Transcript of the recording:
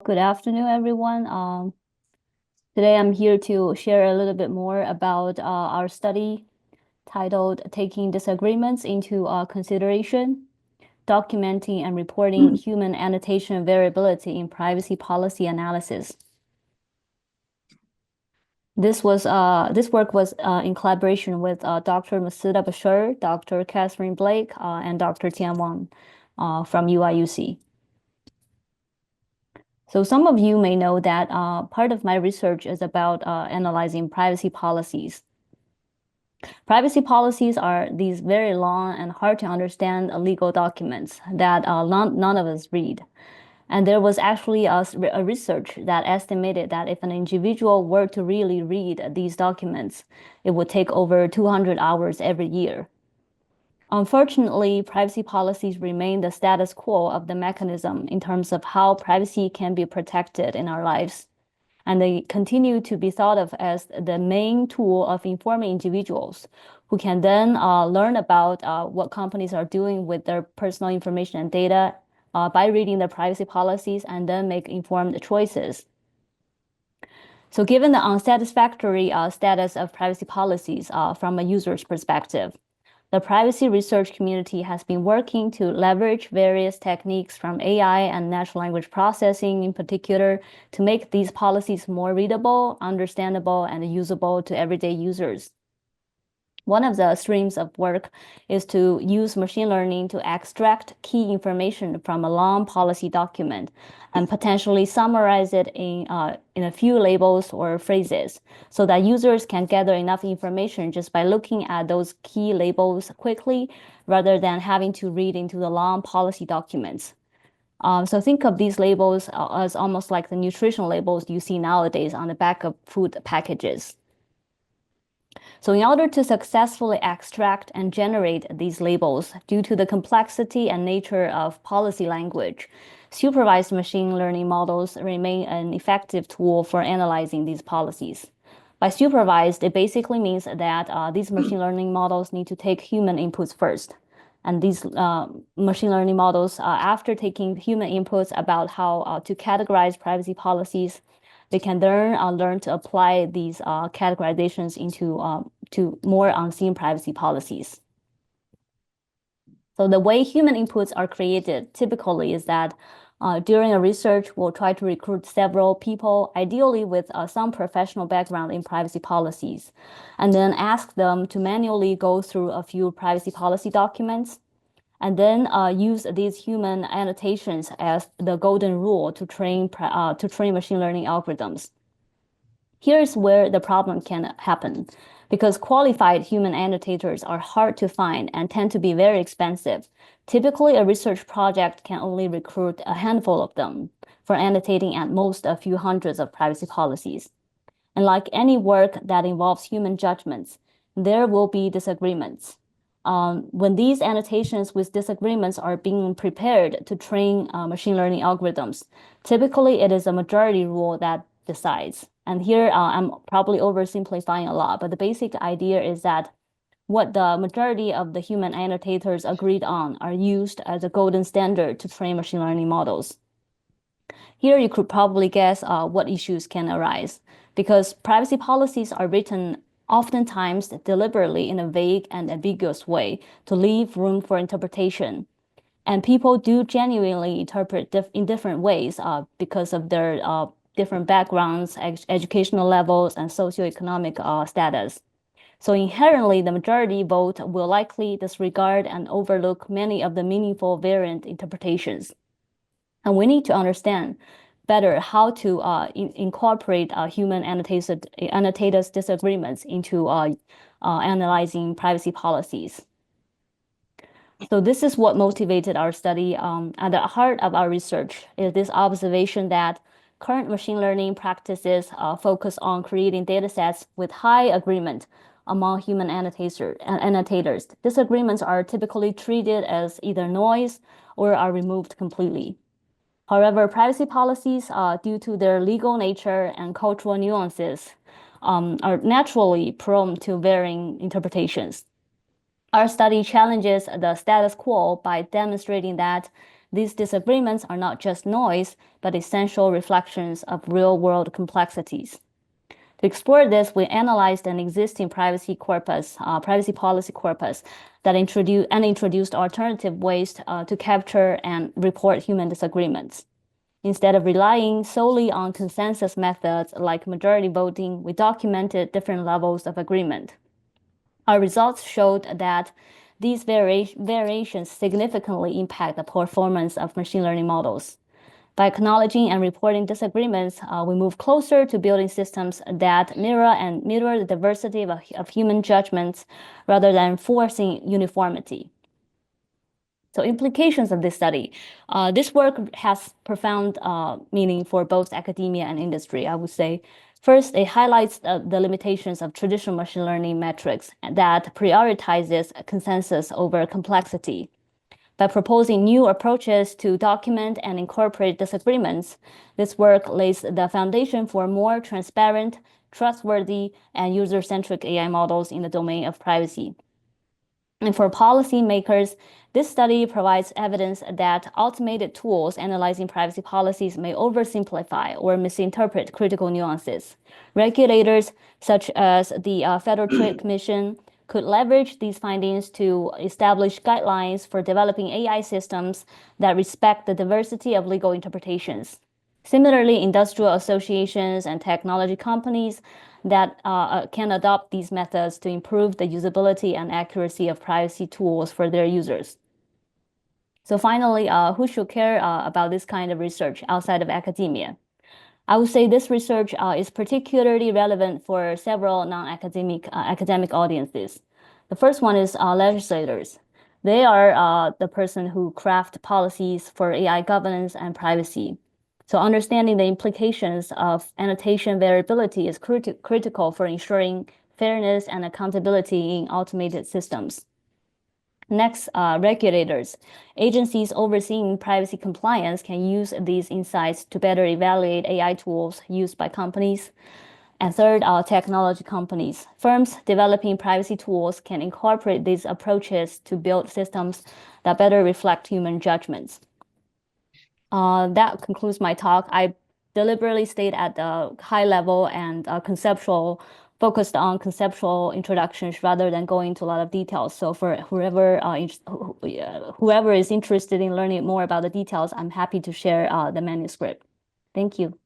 Good afternoon, everyone. Today I'm here to share a little bit more about our study titled Taking Disagreements into Consideration, Documenting and Reporting Human Annotation Variability in Privacy Policy Analysis. This work was in collaboration with Dr. Masuda Bashir, Dr. Catherine Blake, and Dr. Tian Wang from UIUC. So some of you may know that part of my research is about analyzing privacy policies. Privacy policies are these very long and hard to understand legal documents that none of us read. And there was actually a research that estimated that if an individual were to really read these documents, it would take over 200 hours every year. Unfortunately, privacy policies remain the status quo of the mechanism in terms of how privacy can be protected in our lives. And they continue to be thought of as the main tool of informing individuals who can then learn about what companies are doing with their personal information and data by reading the privacy policies and then make informed choices. So given the unsatisfactory status of privacy policies from a user's perspective, the privacy research community has been working to leverage various techniques from AI and natural language processing in particular to make these policies more readable, understandable, and usable to everyday users. One of the streams of work is to use machine learning to extract key information from a long policy document and potentially summarize it in a few labels or phrases so that users can gather enough information just by looking at those key labels quickly rather than having to read into the long policy documents. So think of these labels as almost like the nutrition labels you see nowadays on the back of food packages. So in order to successfully extract and generate these labels, due to the complexity and nature of policy language, supervised machine learning models remain an effective tool for analyzing these policies. By supervised, it basically means that these machine learning models need to take human inputs first. And these machine learning models, after taking human inputs about how to categorize privacy policies, they can then learn to apply these categorizations into to more unseen privacy policies. So the way human inputs are created typically is that during a research, we'll try to recruit several people, ideally with some professional background in privacy policies, and then ask them to manually go through a few privacy policy documents, and then use these human annotations as the golden rule to train machine learning algorithms. Here's where the problem can happen, because qualified human annotators are hard to find and tend to be very expensive. Typically, a research project can only recruit a handful of them for annotating at most a few hundreds of privacy policies. And like any work that involves human judgments, there will be disagreements. When these annotations with disagreements are being prepared to train machine learning algorithms, typically it is a majority rule that decides. And here I'm probably oversimplifying a lot, but the basic idea is that what the majority of the human annotators agreed on are used as a golden standard to train machine learning models. Here you could probably guess what issues can arise, because privacy policies are written oftentimes deliberately in a vague and ambiguous way to leave room for interpretation. And people do genuinely interpret in different ways because of their different backgrounds, educational levels, and socioeconomic status. So inherently, the majority vote will likely disregard and overlook many of the meaningful variant interpretations. And we need to understand better how to incorporate human annotators' disagreements into analyzing privacy policies. So this is what motivated our study. At the heart of our research is this observation that current machine learning practices focus on creating data sets with high agreement among human annotators. Disagreements are typically treated as either noise or are removed completely. However, privacy policies, due to their legal nature and cultural nuances, are naturally prone to varying interpretations. Our study challenges the status quo by demonstrating that these disagreements are not just noise, but essential reflections of real-world complexities. To explore this, we analyzed an existing privacy policy corpus that introduced alternative ways to capture and report human disagreements. Instead of relying solely on consensus methods like majority voting, we documented different levels of agreement. Our results showed that these variations significantly impact the performance of machine learning models. By acknowledging and reporting disagreements, we move closer to building systems that mirror the diversity of human judgments rather than forcing uniformity. So implications of this study. This work has profound meaning for both academia and industry, I would say. First, it highlights the limitations of traditional machine learning metrics that prioritizes consensus over complexity. By proposing new approaches to document and incorporate disagreements, this work lays the foundation for more transparent, trustworthy, and user-centric AI models in the domain of privacy. And for policymakers, this study provides evidence that automated tools analyzing privacy policies may oversimplify or misinterpret critical nuances. Regulators, such as the Federal Trade Commission, could leverage these findings to establish guidelines for developing AI systems that respect the diversity of legal interpretations. Similarly, industrial associations and technology companies that can adopt these methods to improve the usability and accuracy of privacy tools for their users. So finally, who should care about this kind of research outside of academia? I would say this research is particularly relevant for several non-academic academic audiences. The first one is legislators. They are the person who craft policies for AI governance and privacy. So understanding the implications of annotation variability is critical for ensuring fairness and accountability in automated systems. Next, regulators. Agencies overseeing privacy compliance can use these insights to better evaluate AI tools used by companies. And third, technology companies. Firms developing privacy tools can incorporate these approaches to build systems that better reflect human judgments. That concludes my talk. I deliberately stayed at the high level and focused on conceptual introductions rather than going into a lot of details. So for whoever is interested in learning more about the details, I'm happy to share the manuscript. Thank you.